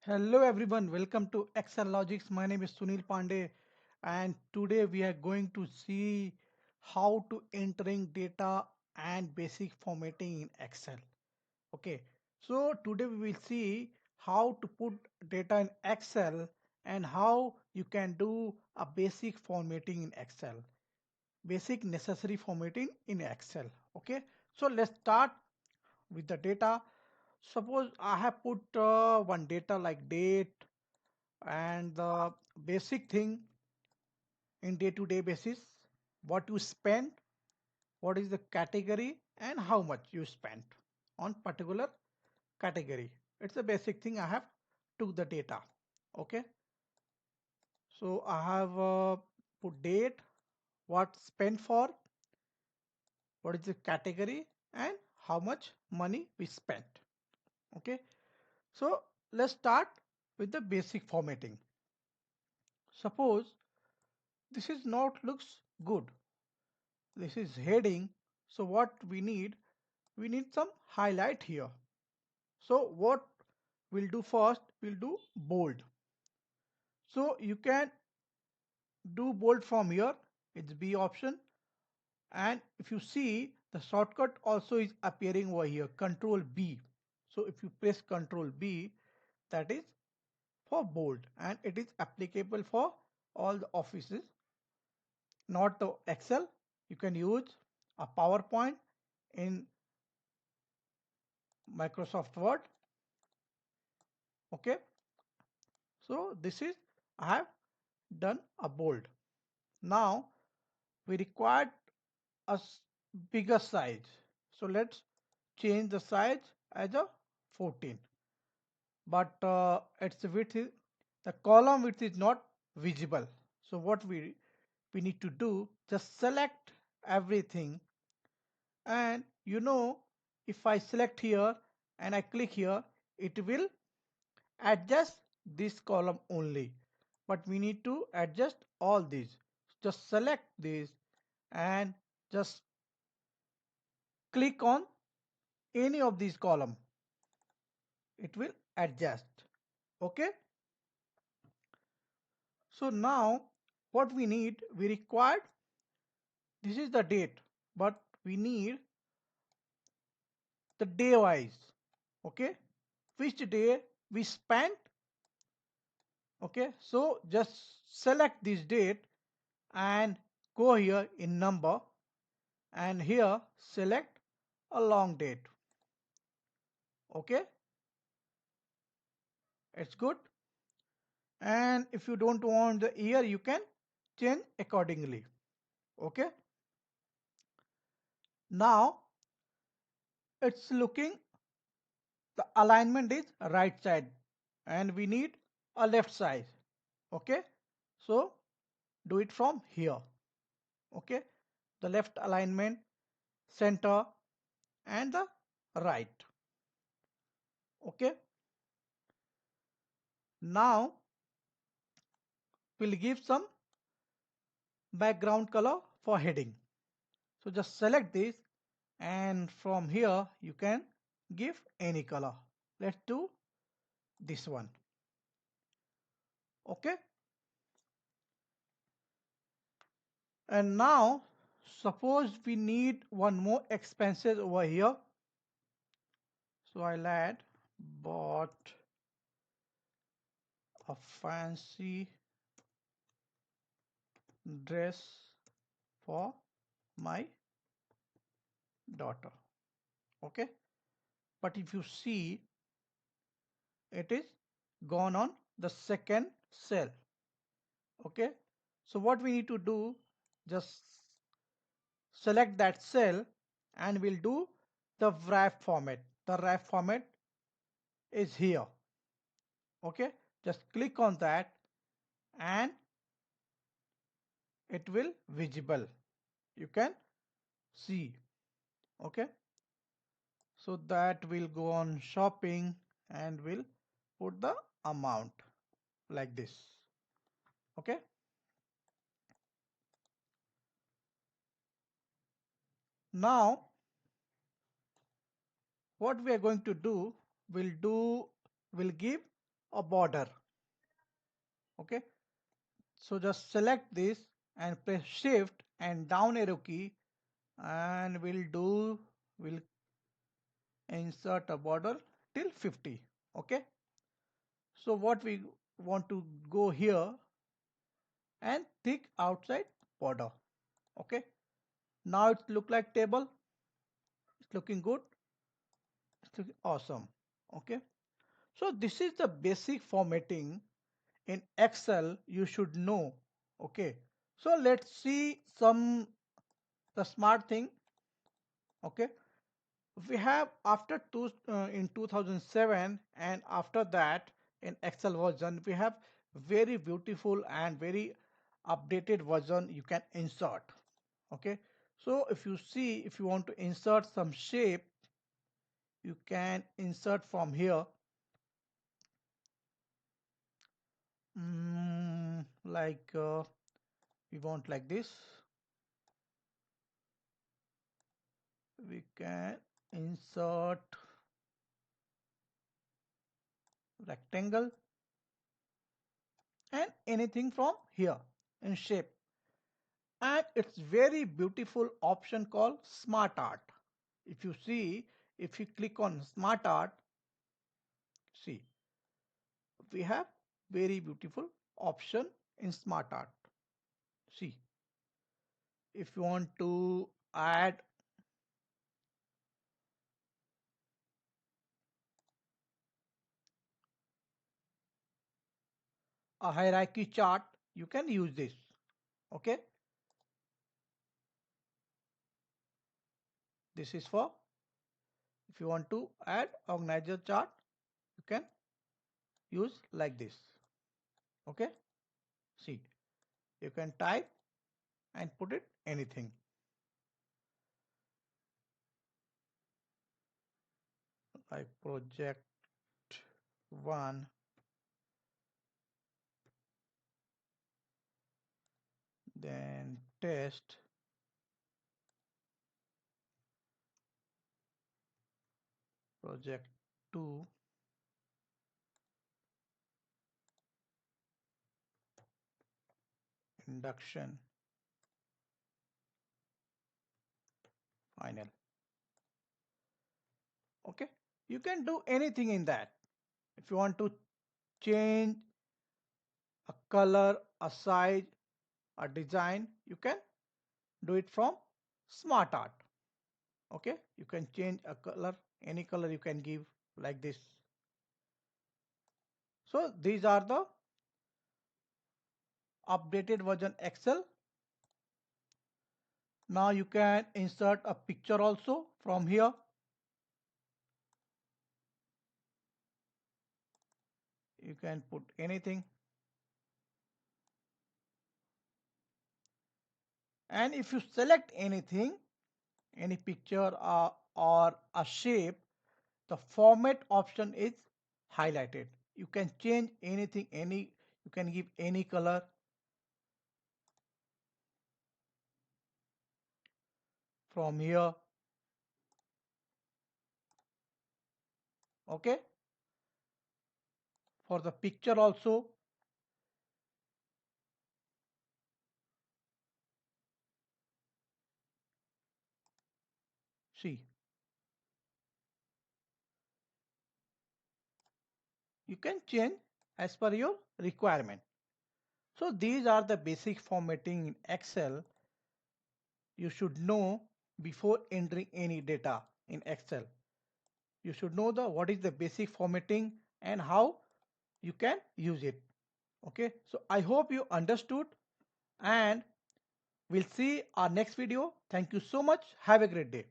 Hello everyone, welcome to Excel Logics. My name is Sunil Pandey and today we are going to see how to entering data and basic formatting in Excel. Okay, so today we will see how to put data in Excel and how you can do a basic formatting in Excel. Basic necessary formatting in Excel. Okay, so let's start with the data. Suppose I have put one data like date and the basic thing in day-to-day basis, what you spend, what is the category and how much you spent on particular category. It's the basic thing. I have took the data. Okay, so I have put date, what spent for, what is the category and how much money we spent. Okay, so let's start with the basic formatting. Suppose this is not looks good, this is heading. So what we need some highlight here. So what we'll do first, we'll do bold. So you can do bold from here, it's B option. And if you see, the shortcut also is appearing over here, Control B. So if you press Control B, that is for bold, and it is applicable for all the offices, not the Excel. You can use a PowerPoint in Microsoft Word. Okay, so this is, I have done a bold. Now we required a bigger size. So let's change the size as a 14. But its width is, the column width is not visible. So what we need to do, just select everything, and if I select here and I click here, it will adjust this column only, but we need to adjust all these. Just select this and just click on any of these column, it will adjust. Okay, so now what we need, we required, this is the date, but we need the day wise. Okay, which day we spent. Okay, so just select this date and go here in number, and here select a long date. Okay, it's good. And if you don't want the year, you can change accordingly. Okay, now it's looking, the alignment is right side and we need a left side. Okay, so do it from here. Okay, the left alignment, center and the right. Okay, now we'll give some background color for heading. So just select this, and from here you can give any color. Let's do this one. Okay, and now suppose we need one more expenses over here. So I'll add, bought a fancy dress for my daughter. Okay, but if you see, it is gone on the second cell. Okay, so what we need to do, just select that cell and we'll do the wrap format. The wrap format is here. Okay, just click on that and it will visible, you can see. Okay, so that will go on shopping and we'll put the amount like this. Okay, now what we are going to do, we'll give a border. Okay, so just select this and press shift and down arrow key, and we'll insert a border till 50. Okay, so what we want to go here and thick outside border. Okay, now it look like table. It's looking good. It's looking awesome. Okay, so this is the basic formatting in Excel you should know. Okay, so let's see some the smart thing. Okay, we have after in 2007, and after that in Excel version we have very beautiful and very updated version you can insert. Okay, so if you see, if you want to insert some shape, you can insert from here. Like we want like this, we can insert rectangle and anything from here in shape. And it's very beautiful option called smart art. If you see, if you click on smart art, see, we have very beautiful option in smart art. See, if you want to add a hierarchy chart, you can use this. Okay, this is for if you want to add organizer chart, you can use like this. Okay, see, you can type and put it anything like project 1, then test, project 2, induction, final. Okay, you can do anything in that. If you want to change a color, a size, a design, you can do it from smart art. Okay, you can change a color, any color you can give like this. So these are the updated version Excel. Now you can insert a picture also from here. You can put anything, and if you select anything, any picture or a shape, the format option is highlighted. You can change anything, you can give any color from here. Okay, for the picture also, see, you can change as per your requirement. So these are the basic formatting in Excel you should know before entering any data in Excel. You should know the what is the basic formatting and how you can use it. Okay, so I hope you understood, and we'll see our next video. Thank you so much. Have a great day.